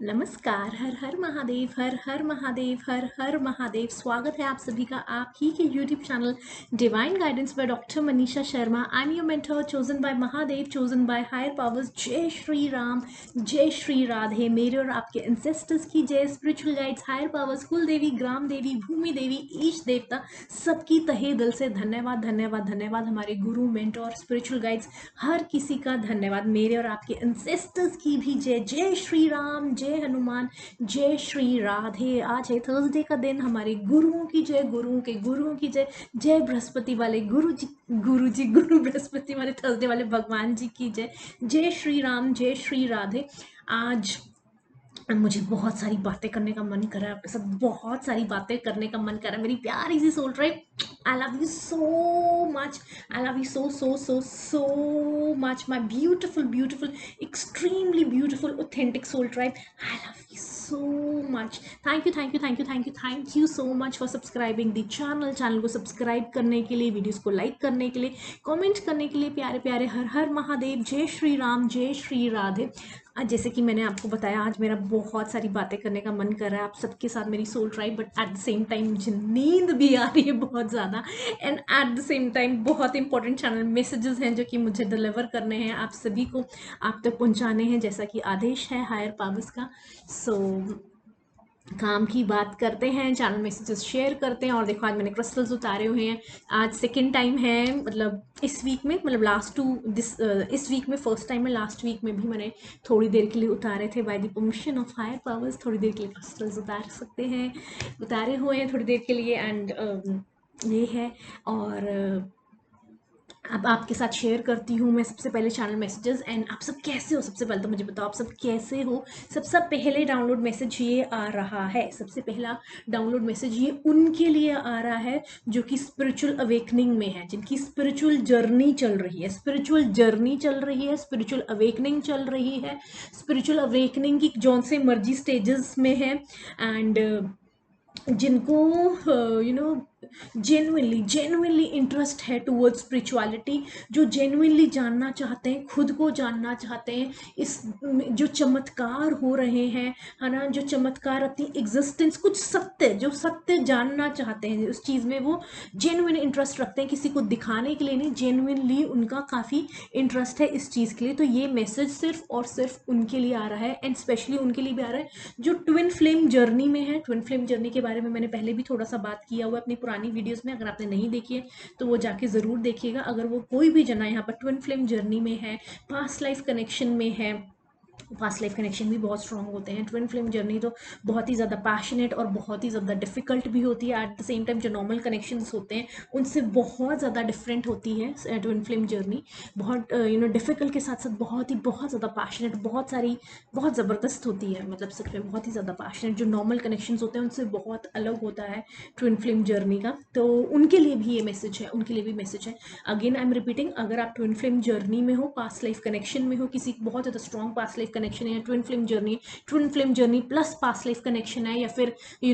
नमस्कार। हर हर महादेव, हर हर महादेव, हर हर महादेव। स्वागत है आप सभी का आप ही के YouTube channel divine guidance by doctor Manisha Sharma. I am your mentor, chosen by Mahadev, chosen by higher powers. जय श्री राम, जय श्री राधे। मेरे और आपके एंसेस्टर्स की जय। स्पिरिचुअल गाइड्स, हायर पावर्स, कुल देवी, ग्राम देवी, भूमि देवी, ईश देवता, सबकी तहे दिल से धन्यवाद धन्यवाद धन्यवाद। हमारे गुरु, मेंटोर, स्पिरिचुअल गाइड्स, हर किसी का धन्यवाद। मेरे और आपके एंसेस्टर्स की भी जय। जय श्री राम, जय हनुमान, जय श्री राधे। आज है थर्सडे का दिन। हमारे गुरुओं की जय, गुरुओं के गुरुओं की जय। जय बृहस्पति वाले गुरु बृहस्पति वाले थर्सडे वाले भगवान जी की जय। जय श्री राम, जय श्री राधे। आज मुझे बहुत सारी बातें करने का मन कर रहा है, आपके साथ बहुत सारी बातें करने का मन कर रहा है। मेरी प्यारी सी soul tribe, I love you so much, I love you so so so so much, my beautiful beautiful extremely beautiful authentic soul tribe. I love you so much. Thank you, thank you, thank you, thank you, thank you so much for subscribing the channel को subscribe करने के लिए, videos को like करने के लिए, comment करने के लिए। प्यारे प्यारे हर हर महादेव, जय श्री राम, जय श्री राधे। आज जैसे कि मैंने आपको बताया, आज मेरा बहुत सारी बातें करने का मन कर रहा है आप सबके साथ, मेरी soul tribe. But at the same time मुझे नींद भी आ रही है बहुत ज़्यादा। And at the same time बहुत इंपॉर्टेंट चैनल मैसेजेस हैं जो कि मुझे डिलीवर करने हैं, आप सभी को आप तक पहुंचाने हैं, जैसा कि आदेश है हायर पावर्स का। सो काम की बात करते हैं, चैनल मैसेजेस शेयर करते हैं। और देखो, आज मैंने क्रिस्टल्स उतारे हुए हैं। आज सेकंड टाइम है, मतलब इस वीक में, मतलब इस वीक में फर्स्ट टाइम है। लास्ट वीक में भी मैंने थोड़ी देर के लिए उतारे थे। By the permission of higher powers थोड़ी देर के लिए क्रिस्टल्स उतार सकते हैं, उतारे हुए हैं थोड़ी देर के लिए। एंड ये है। और अब आपके साथ शेयर करती हूँ मैं सबसे पहले चैनल मैसेजेस। एंड आप सब कैसे हो? सबसे पहले तो मुझे बताओ आप सब कैसे हो। सबसे पहले डाउनलोड मैसेज ये आ रहा है, सबसे पहला डाउनलोड मैसेज ये उनके लिए आ रहा है जो कि स्पिरिचुअल अवेकनिंग में है, जिनकी स्पिरिचुअल जर्नी चल रही है, स्पिरिचुअल जर्नी चल रही है, स्पिरिचुअल अवेकनिंग चल रही है, स्पिरिचुअल अवेकनिंग की जौन से मर्जी स्टेजेस में है। एंड जिनको जेन्युइनली इंटरेस्ट है टुवर्ड्स स्पिरिचुअलिटी, जो जेन्युइनली जानना चाहते हैं, खुद को जानना चाहते हैं, इस जो चमत्कार हो रहे हैं, है ना, जो चमत्कार अपनी एग्जिस्टेंस, कुछ सत्य, जो सत्य जानना चाहते हैं उस चीज़ में, वो जेन्युइन इंटरेस्ट रखते हैं, किसी को दिखाने के लिए नहीं, जेन्युइनली उनका काफ़ी इंटरेस्ट है इस चीज़ के लिए। तो ये मैसेज सिर्फ और सिर्फ उनके लिए आ रहा है। एंड स्पेशली उनके लिए भी आ रहा है जो ट्विन फ्लेम जर्नी में है। ट्विन फ्लेम जर्नी के बारे में मैंने पहले भी थोड़ा सा बात किया हुआ अपनी पुरानी वीडियोस में, अगर आपने नहीं देखी है तो वो जाके ज़रूर देखिएगा। अगर वो कोई भी जना यहाँ पर ट्विन फ्लेम जर्नी में है, पास्ट लाइफ कनेक्शन में है, पास्ट लाइफ कनेक्शन भी बहुत स्ट्रॉन्ग होते हैं। ट्विन फ्लेम जर्नी तो बहुत ही ज़्यादा पैशनेट और बहुत ही ज़्यादा डिफिकल्ट भी होती है। एट द सेम टाइम जो नॉर्मल कनेक्शंस होते हैं उनसे बहुत ज़्यादा डिफरेंट होती है ट्विन फ्लेम जर्नी। बहुत डिफिकल्ट के साथ साथ बहुत ज़्यादा पैशनेट, बहुत ज़बरदस्त होती है। मतलब सच में बहुत ही ज़्यादा पैशनेट, जो नॉर्मल कनेक्शंस होते हैं उनसे बहुत अलग होता है ट्विन फ्लेम जर्नी का। तो उनके लिए भी ये मैसेज है, उनके लिए भी मैसेज है। अगेन आई एम रिपीटिंग, अगर आप ट्विन फ्लेम जर्नी में हो, पास्ट लाइफ कनेक्शन में हो, किसी बहुत ज़्यादा स्ट्रॉन्ग पास्ट लाइफ कनेक्शन है, twin flame journey plus past life connection है, या फिर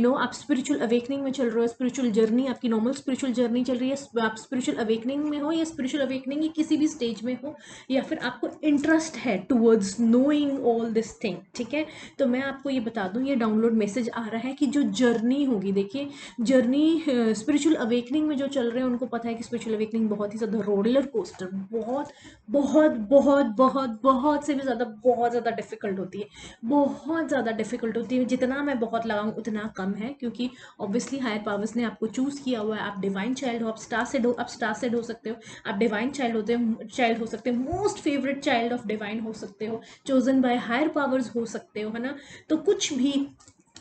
आप स्पिरिचुअल अवेकनिंग में चल रहे हो, स्पिरिचुअल जर्नी आपकी नॉर्मल स्पिरिचुअल जर्नी चल रही है, आप स्पिरिचुअल अवेकनिंग में हो या स्पिरिचुअल अवेकनिंग की किसी भी स्टेज में हो, या फिर आपको इंटरेस्ट है towards knowing all this thing, ठीक है, तो मैं आपको ये बता दूं, ये डाउनलोड मैसेज आ रहा है कि जो जर्नी होगी, देखिए जर्नी स्पिरिचुअल अवेकनिंग में जो चल रहे हैं उनको पता है कि स्पिरिचुअल अवेकनिंग बहुत ही ज़्यादा रोलर कोस्टर, बहुत बहुत बहुत बहुत बहुत से भी ज़्यादा, बहुत ज़्यादा डिफिकल्ट होती है, बहुत ज़्यादा डिफिकल्ट होती है। जितना मैं बहुत लगाऊं उतना कम है, क्योंकि ऑब्वियसली हायर पावर्स ने आपको चूज़ किया हुआ है। आप डिवाइन चाइल्ड हो, आप स्टार सेड हो सकते हो, आप डिवाइन चाइल्ड हो सकते हो, most favourite child of divine हो सकते हो, चोजन बाय हायर पावर्स हो सकते हो, है ना। तो कुछ भी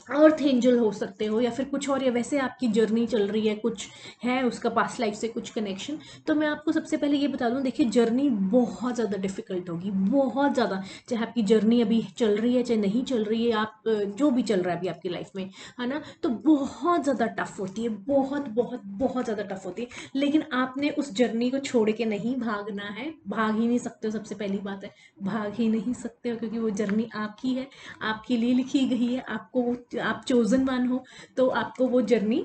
अर्थ एंजल हो सकते हो, या फिर कुछ और, या वैसे आपकी जर्नी चल रही है, कुछ है उसका पास्ट लाइफ से कुछ कनेक्शन। तो मैं आपको सबसे पहले ये बता दूं, देखिए जर्नी बहुत ज़्यादा डिफिकल्ट होगी, बहुत ज़्यादा, चाहे आपकी जर्नी अभी चल रही है चाहे नहीं चल रही है, आप जो भी चल रहा है अभी आपकी लाइफ में, है ना, तो बहुत ज़्यादा टफ होती है, बहुत बहुत बहुत ज़्यादा टफ होती है। लेकिन आपने उस जर्नी को छोड़ के नहीं भागना है, भाग ही नहीं सकते हो, सबसे पहली बात है, भाग ही नहीं सकते हो, क्योंकि वो जर्नी आपकी है, आपके लिए लिखी गई है, आपको, आप चोजन वन हो, तो आपको वो जर्नी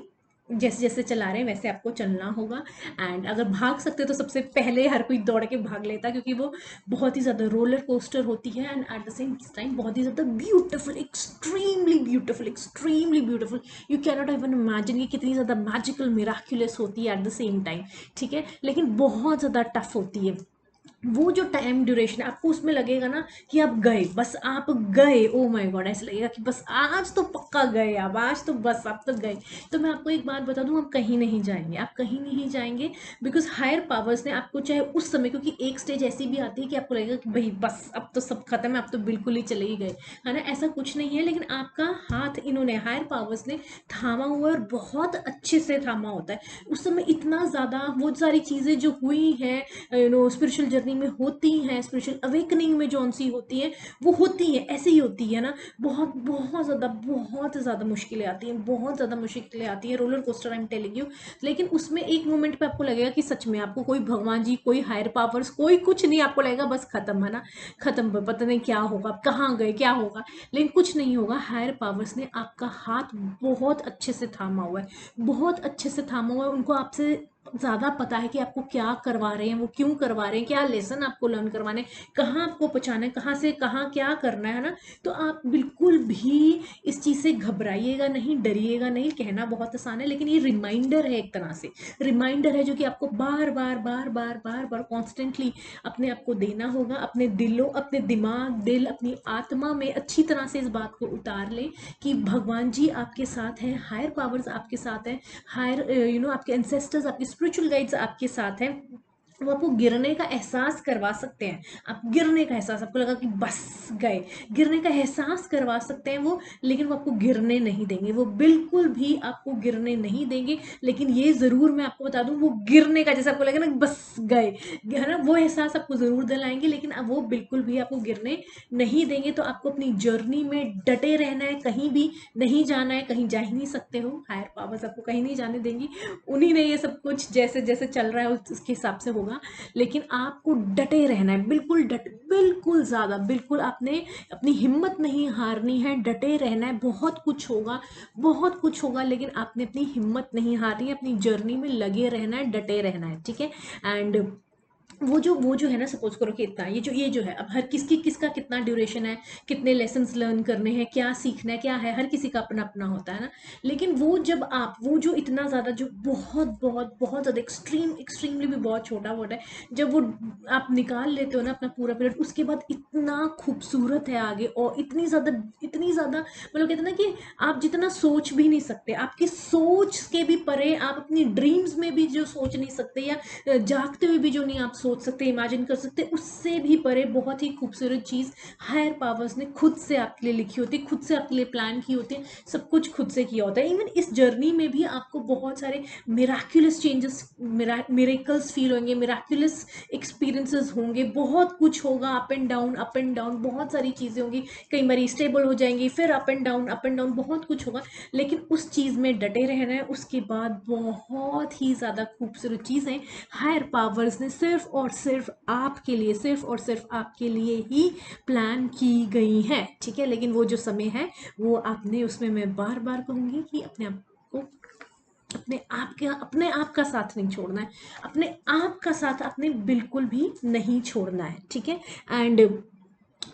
जैसे जैसे चला रहे हैं वैसे आपको चलना होगा। एंड अगर भाग सकते तो सबसे पहले हर कोई दौड़ के भाग लेता, क्योंकि वो बहुत ही ज़्यादा रोलर कोस्टर होती है and at the same time बहुत ही ज़्यादा beautiful, extremely beautiful, extremely beautiful. You can not even imagine कि कितनी ज़्यादा मैजिकल मिराक्युलस होती है एट द सेम टाइम, ठीक है, लेकिन बहुत ज़्यादा टफ होती है। वो जो टाइम ड्यूरेशन है आपको उसमें लगेगा ना कि आप गए, बस आप गए, ओ माय गॉड, ऐसे लगेगा कि बस आज तो पक्का गए, आप आज तो बस आप तो गए। तो मैं आपको एक बात बता दूं, आप कहीं नहीं जाएंगे, आप कहीं नहीं जाएंगे, बिकॉज हायर पावर्स ने आपको चाहे उस समय, क्योंकि एक स्टेज ऐसी भी आती है कि आपको लगेगा कि भाई बस अब तो सब खत्म है, अब तो बिल्कुल ही चले ही गए, है ना, ऐसा कुछ नहीं है। लेकिन आपका हाथ इन्होंने, हायर पावर्स ने थामा हुआ है और बहुत अच्छे से थामा होता है। उस समय इतना ज़्यादा वो सारी चीज़ें जो हुई हैं, स्पिरिचुअल जर्नी में होती हैं, स्पिरिचुअल अवेकनिंग में जो सी होती हैं, वो होती है, ऐसे ही होती है ना, बहुत बहुत ज़्यादा मुश्किलें आती हैं, बहुत ज़्यादा मुश्किलें आती हैं, roller coaster I am telling you. लेकिन उसमें एक मोमेंट पे आपको लगेगा कि सच में आपको कोई भगवान जी, कोई हायर पावर्स, कोई कुछ नहीं, आपको लगेगा बस खत्म, है ना, खत्म, पता नहीं क्या होगा, कहाँ गए, क्या होगा, लेकिन कुछ नहीं होगा। हायर पावर्स ने आपका हाथ बहुत अच्छे से थामा हुआ है, बहुत अच्छे से थामा हुआ है। उनको आपसे ज़्यादा पता है कि आपको क्या करवा रहे हैं, वो क्यों करवा रहे हैं, क्या लेसन आपको लर्न करवाने, कहाँ आपको पहुँचाना है, कहाँ से कहाँ क्या करना है ना। तो आप बिल्कुल भी इस चीज़ से घबराइएगा नहीं, डरिएगा नहीं। कहना बहुत आसान है, लेकिन ये रिमाइंडर है, एक तरह से रिमाइंडर है, जो कि आपको बार बार बार बार बार बार कॉन्स्टेंटली अपने आप को देना होगा। अपने दिलों, अपने दिमाग, दिल, अपनी आत्मा में अच्छी तरह से इस बात को उतार लें कि भगवान जी आपके साथ हैं, हायर पावर्स आपके साथ हैं, हायर आपके एंसेस्टर्स, आपके स्पिरिचुअल गाइड्स आपके साथ हैं। वो आपको गिरने का एहसास करवा सकते हैं। आप गिरने का एहसास, आपको लगा कि बस गए, गिरने का एहसास करवा सकते हैं वो, लेकिन वो आपको गिरने नहीं देंगे, वो बिल्कुल भी आपको गिरने नहीं देंगे। लेकिन ये ज़रूर मैं आपको बता दूं, वो गिरने का जैसे आपको लगे ना बस गए, है ना, वो एहसास आपको ज़रूर दिलाएंगे, लेकिन अब वो बिल्कुल भी आपको गिरने नहीं देंगे। तो आपको अपनी जर्नी में डटे रहना है, कहीं भी नहीं जाना है, कहीं जा ही नहीं सकते हो, हायर पावर्स आपको कहीं नहीं जाने देंगी, उन्हीं ने ये सब कुछ जैसे जैसे चल रहा है उसके हिसाब से होगा। लेकिन आपको डटे रहना है, बिल्कुल बिल्कुल ज़्यादा, बिल्कुल आपने अपनी हिम्मत नहीं हारनी है, डटे रहना है। बहुत कुछ होगा, बहुत कुछ होगा, लेकिन आपने अपनी हिम्मत नहीं हारनी है, अपनी जर्नी में लगे रहना है, डटे रहना है, ठीक है। एंड वो जो है ना, सपोज करो कि इतना, ये जो है, अब हर किसका कितना ड्यूरेशन है, कितने लेसन्स लर्न करने हैं, क्या सीखना है, क्या है, हर किसी का अपना अपना होता है ना। लेकिन वो जब आप, वो जो इतना ज़्यादा, जो बहुत बहुत बहुत ज़्यादा एक्सट्रीमली भी बहुत छोटा वर्ड है, जब वो आप निकाल लेते हो ना अपना पूरा पीरियड, उसके बाद इतना खूबसूरत है आगे, और इतनी ज़्यादा मतलब कहते हैं ना कि आप जितना सोच भी नहीं सकते, आपकी सोच के भी परे, आप अपनी ड्रीम्स में भी जो सोच नहीं सकते, या जागते हुए भी जो नहीं आप सोच सकते, इमेजिन कर सकते, उससे भी परे बहुत ही खूबसूरत चीज़ हायर पावर्स ने खुद से आपके लिए लिखी होती है, खुद से आपके लिए प्लान की होती है, सब कुछ खुद से किया होता है। इवन इस जर्नी में भी आपको बहुत सारे मिराक्युलस चेंजेस, मिरेकल्स फील होंगे, मिराक्युलस एक्सपीरियंसेस होंगे, बहुत कुछ होगा, up and down, up and down, बहुत सारी चीज़ें होंगी, कई बार स्टेबल हो जाएंगी, फिर up and down, up and down, बहुत कुछ होगा। लेकिन उस चीज़ में डटे रहना है। उसके बाद बहुत ही ज़्यादा खूबसूरत चीज़ें हायर पावर्स ने सिर्फ और सिर्फ आपके लिए, सिर्फ और सिर्फ आपके लिए ही प्लान की गई हैं, ठीक है। लेकिन वो जो समय है, वो आपने, उसमें मैं बार बार कहूँगी कि अपने आप को, अपने आप का साथ नहीं छोड़ना है, अपने आप का साथ आपने बिल्कुल भी नहीं छोड़ना है, ठीक है। एंड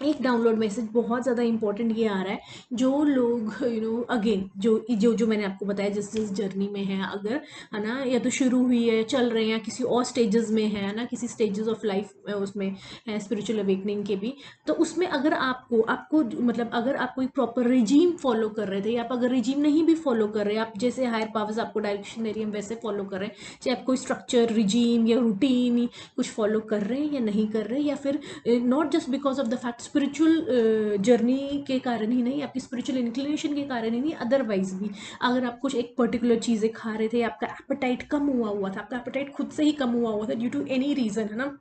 एक डाउनलोड मैसेज बहुत ज़्यादा इंपॉर्टेंट ये आ रहा है, जो लोग अगेन जो मैंने आपको बताया, जिस जर्नी में है, अगर, है ना, या तो शुरू हुई है, चल रहे हैं, या किसी और स्टेजेस में है ना, किसी स्टेजेस ऑफ लाइफ उसमें है, स्पिरिचुअल अवेकनिंग के भी, तो उसमें अगर आपको आपको मतलब अगर आप कोई प्रॉपर रिजीम फॉलो कर रहे थे, या आप अगर रिजीम नहीं भी फॉलो कर रहे, आप जैसे हायर पावर्स आपको डायरेक्शन दे रही है वैसे फॉलो कर रहे हैं, चाहे आप कोई स्ट्रक्चर, रिजीम या रूटीन कुछ फॉलो कर रहे हैं या नहीं कर रहे, या फिर not just because of the fact spiritual journey के कारण ही नहीं, आपकी स्पिरिचुअल इंक्लिनेशन के कारण ही नहीं, अदरवाइज भी अगर आप कुछ एक पर्टिकुलर चीज़ें खा रहे थे, आपका एपेटाइट कम हुआ था, आपका एपेटाइट खुद से ही कम हुआ था ड्यू टू एनी रीज़न, है ना,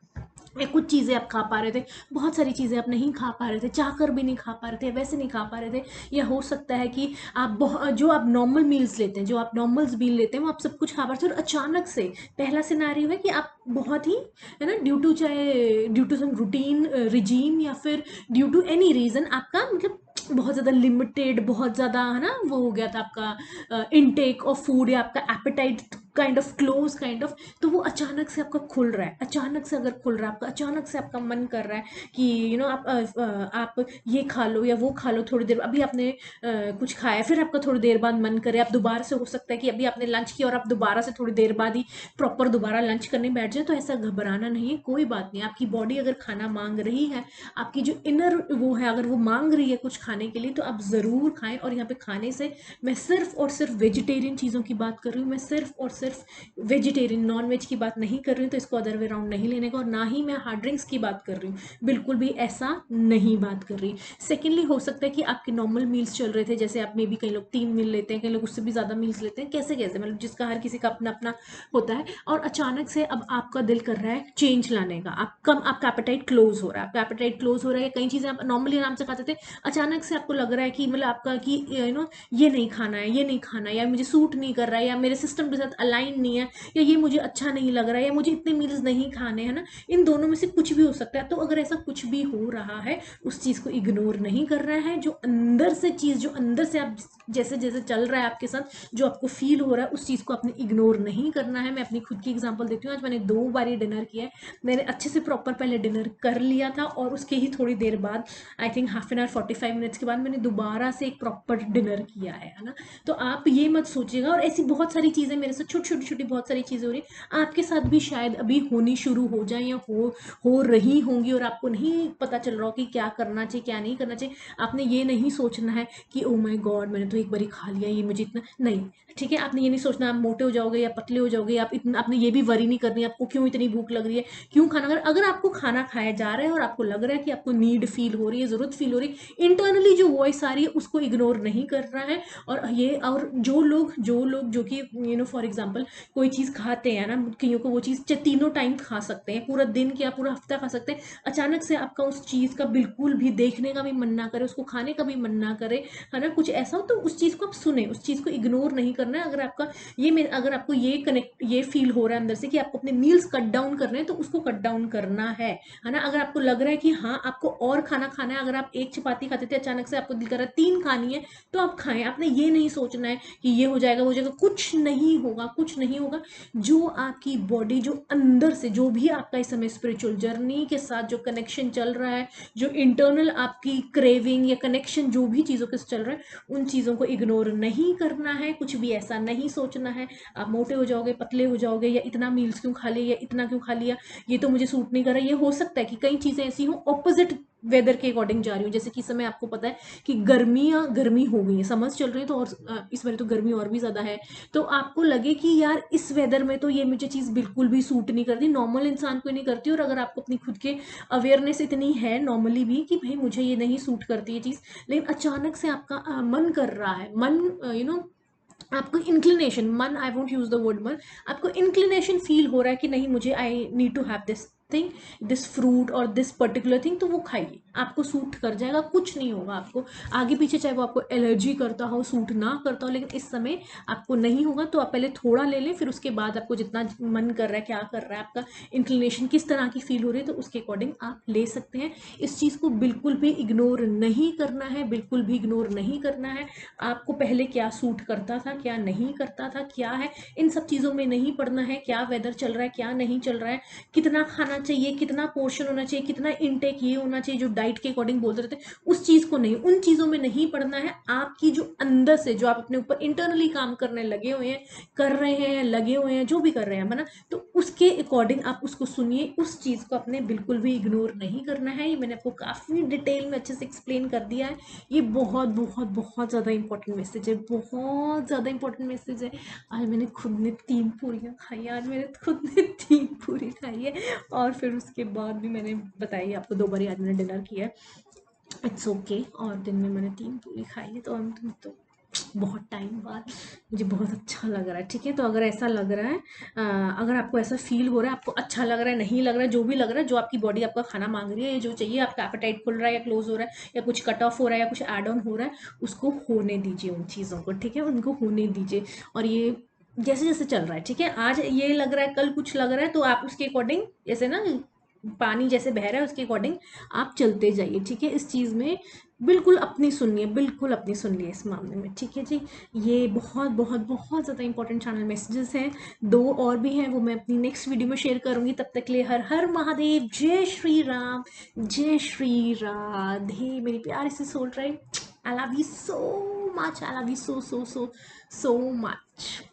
या कुछ चीज़ें आप खा पा रहे थे, बहुत सारी चीज़ें आप नहीं खा पा रहे थे, चाहकर भी नहीं खा पा रहे थे, वैसे नहीं खा पा रहे थे, या हो सकता है कि आप जो आप नॉर्मल मील्स लेते हैं, जो आप नॉर्मल मील लेते हैं, वो आप सब कुछ खा पा रहे थे, और अचानक से पहला सिनारियो है कि आप बहुत ही, है ना, due to some routine regime, या फिर ड्यू टू एनी रीज़न आपका मतलब बहुत ज़्यादा लिमिटेड, बहुत ज़्यादा है ना वो हो गया था आपका इनटेक ऑफ फूड, या आपका appetite kind of close kind of, तो वो अचानक से आपका खुल रहा है, अचानक से अगर खुल रहा है आपका, अचानक से आपका मन कर रहा है कि आप ये खा लो या वो खा लो थोड़ी देर, अभी आपने कुछ खाया, फिर आपका थोड़ी देर बाद मन करे, आप दोबारा से, हो सकता है कि अभी आपने लंच किया और आप दोबारा से थोड़ी देर बाद ही प्रॉपर दोबारा लंच करने बैठ जाए, तो ऐसा घबराना नहीं है, कोई बात नहीं। आपकी बॉडी अगर खाना मांग रही है, आपकी जो इनर वो है अगर वो मांग रही है कुछ खाने के लिए, तो आप ज़रूर खाएं। और यहाँ पे खाने से मैं सिर्फ और सिर्फ वेजिटेरियन चीज़ों की बात कर रही हूँ, मैं सिर्फ और सिर्फ वेजिटेरियन, नॉन वेज की बात नहीं कर रही हूँ, तो इसको अदर वे राउंड नहीं लेने का। और ना ही मैं हार्ड ड्रिंक्स की बात कर रही हूँ, बिल्कुल भी ऐसा नहीं बात कर रही। सेकेंडली, हो सकता है कि आपके नॉर्मल मील्स चल रहे थे, जैसे आप मे बी कई लोग 3 मील लेते हैं, कई लोग उससे भी ज़्यादा मील्स लेते हैं, कैसे कैसे मतलब जिसका हर किसी का अपना अपना होता है। और अचानक से अब आपका दिल कर रहा है चेंज लाने का, आपका एपेटाइट क्लोज हो रहा है, आपका एपेटाइट क्लोज हो रहा है, कई चीज़ें आप नॉर्मली आराम से खाते थे, अचानक से आपको लग रहा है कि मतलब आपका कि ये नहीं खाना है, ये नहीं खाना है, या मुझे सूट नहीं कर रहा है, या मेरे सिस्टम के साथ अलाइन नहीं है, या ये मुझे अच्छा नहीं लग रहा है, या मुझे इतने मील्स नहीं खाने हैं ना, इन दोनों में से कुछ भी हो सकता है। तो अगर ऐसा कुछ भी हो रहा है, उस चीज़ को इग्नोर नहीं कर रहा है, जो अंदर से चीज़, जो अंदर से आप जैसे जैसे चल रहा है आपके साथ, जो आपको फील हो रहा है, उस चीज़ को आपने इग्नोर नहीं करना है। मैं अपनी खुद की एग्जांपल देती हूँ, आज मैंने 2 बार ये डिनर किया है, मैंने अच्छे से प्रॉपर पहले डिनर कर लिया था, और उसके ही थोड़ी देर बाद, I think half an hour 45 minutes के बाद, मैंने दोबारा से एक प्रॉपर डिनर किया है ना। तो आप ये मत सोचिएगा, और ऐसी बहुत सारी चीज़ें मेरे साथ, छोटी छोटी छोटी बहुत सारी चीज़ें हो रही हैं, आपके साथ भी शायद अभी होनी शुरू हो जाए, या हो रही होंगी, और आपको नहीं पता चल रहा हो कि क्या करना चाहिए क्या नहीं करना चाहिए। आपने ये नहीं सोचना है कि ओ माय गॉड मैंने तो एक बारी खा लिया, ये मुझे इतना नहीं, ठीक है। आपने ये नहीं सोचना आप मोटे हो जाओगे या पतले हो जाओगे, आप इतना, आपने ये भी वरी नहीं करनी आपको क्यों इतनी भूख लग रही है, क्यों खाना। अगर आपको खाना खाया जा रहा है और आपको लग रहा है कि आपको नीड फील हो रही है, जरूरत फील हो रही है, इंटरनली जो वॉइस आ रही है उसको इग्नोर नहीं कर रहा है। और जो लोग जो कि फॉर एग्जाम्पल कोई चीज़ खाते हैं ना, कईयों को वो चीज़ तीनों टाइम खा सकते हैं, पूरा दिन क्या पूरा हफ्ता खा सकते हैं, अचानक से आपका उस चीज़ का बिल्कुल भी देखने का भी मन ना करे, उसको खाने का भी मन ना करे, है ना, कुछ ऐसा हो, तो उस चीज़ को आप सुने, उस चीज़ को इग्नोर नहीं करना है। अगर आपको ये फील हो रहा है अंदर से कि आपको अपने मील्स कट डाउन करने हैं, तो उसको कट डाउन करना है ना। अगर आपको लग रहा है कि हाँ आपको और खाना खाना है, अगर आप एक चपाती खाते थे, अचानक से आपको दिल कर रहा है 3 खानी है, तो आप खाएं। आपने ये नहीं सोचना है कि ये हो जाएगा वो हो जाएगा, कुछ नहीं होगा, कुछ नहीं होगा। जो आपकी बॉडी, जो अंदर से, जो भी आपका इस समय स्पिरिचुअल जर्नी के साथ जो कनेक्शन चल रहा है, जो इंटरनल आपकी क्रेविंग या कनेक्शन जो भी चीज़ों के साथ चल रहा है, उन चीज़ों को इग्नोर नहीं करना है, कुछ भी ऐसा नहीं सोचना है आप मोटे हो जाओगे, पतले हो जाओगे, या इतना मील्स क्यों खा लिया, या इतना क्यों खा लिया, ये तो मुझे सूट नहीं कर रहा। ये हो सकता है कि कई चीज़ें ऐसी हो ऑपोजिट वेदर के अकॉर्डिंग जा रही हूँ, जैसे कि इस समय आपको पता है कि गर्मी हो गई है, समर्स चल रही है, तो और इस बार तो गर्मी और भी ज़्यादा है, तो आपको लगे कि यार इस वेदर में तो ये मुझे चीज़ बिल्कुल भी सूट नहीं करती, नॉर्मल इंसान को नहीं करती। और अगर आपको अपनी खुद के अवेयरनेस इतनी है नॉर्मली भी कि भाई मुझे ये नहीं सूट करती ये चीज़, लेकिन अचानक से आपका मन कर रहा है, मन आपको इंक्लिनेशन, मन, I won't use the word मन, आपको इंक्लिनेशन फील हो रहा है कि नहीं मुझे I need to have this thing, this fruit और दिस पर्टिकुलर थिंग, तो वो खाइए, आपको सूट कर जाएगा, कुछ नहीं होगा आपको आगे पीछे, चाहे वो आपको एलर्जी करता हो, सूट ना करता हो, लेकिन इस समय आपको नहीं होगा। तो आप पहले थोड़ा ले लें, फिर उसके बाद आपको जितना मन कर रहा है, क्या कर रहा है, आपका इंक्लिनेशन किस तरह की फील हो रही है, तो उसके अकॉर्डिंग आप ले सकते हैं। इस चीज़ को बिल्कुल भी इग्नोर नहीं करना है, बिल्कुल भी इग्नोर नहीं करना है। आपको पहले क्या सूट करता था, क्या नहीं करता था, क्या है, इन सब चीज़ों में नहीं पड़ना है, क्या वेदर चल रहा है, क्या नहीं चल रहा है, कितना खाना चाहिए, कितना पोर्शन होना चाहिए, कितना इनटेक ये होना चाहिए, जो डाइट के अकॉर्डिंग बोलते रहते हैं, उस चीज़ को नहीं, उन चीज़ों में नहीं पड़ना है। आपकी जो अंदर से, जो आप अपने ऊपर इंटरनली काम करने लगे हुए हैं, कर रहे हैं, लगे हुए हैं, जो भी कर रहे हैं, है ना, तो उसके अकॉर्डिंग आप उसको सुनिए, उस चीज़ को अपने बिल्कुल भी इग्नोर नहीं करना है। ये मैंने आपको काफ़ी डिटेल में अच्छे से एक्सप्लेन कर दिया है। ये बहुत बहुत बहुत ज़्यादा इंपॉर्टेंट मैसेज है, बहुत ज़्यादा इंपॉर्टेंट मैसेज है। आज मैंने खुद ने 3 पूरियाँ खाई है, आज मैंने खुद ने 3 पूरी खाई है, और फिर उसके बाद भी मैंने बताई आपको 2 बार ही आज मैंने डिनर किया है, इट्स ओके। और दिन में मैंने 3 पूरी खाई है, तो हम तो बहुत टाइम बाद मुझे बहुत अच्छा लग रहा है, ठीक है। तो अगर ऐसा लग रहा है, अगर आपको ऐसा फील हो रहा है, आपको अच्छा लग रहा है, नहीं लग रहा है, जो भी लग रहा है, जो आपकी बॉडी आपका खाना मांग रही है, जो चाहिए, आपका एपेटाइट खुल रहा है या क्लोज हो रहा है, या कुछ कट ऑफ हो रहा है, या कुछ ऐड ऑन हो रहा है, उसको होने दीजिए, उन चीज़ों को, ठीक है, उनको होने दीजिए। और ये जैसे जैसे चल रहा है, ठीक है, आज ये लग रहा है, कल कुछ लग रहा है, तो आप उसके अकॉर्डिंग, जैसे ना पानी जैसे बह रहा है उसके अकॉर्डिंग आप चलते जाइए, ठीक है। इस चीज़ में बिल्कुल अपनी सुनिए, बिल्कुल अपनी सुन लिए इस मामले में, ठीक है जी। ये बहुत बहुत बहुत ज़्यादा इंपॉर्टेंट चैनल मैसेजेस हैं, दो और भी हैं, वो मैं अपनी नेक्स्ट वीडियो में शेयर करूंगी। तब तक के लिए हर हर महादेव, जय श्री राम, जय श्री राधे मेरी प्यारी सी soul tribe. I love you so much, I love you so so so so much.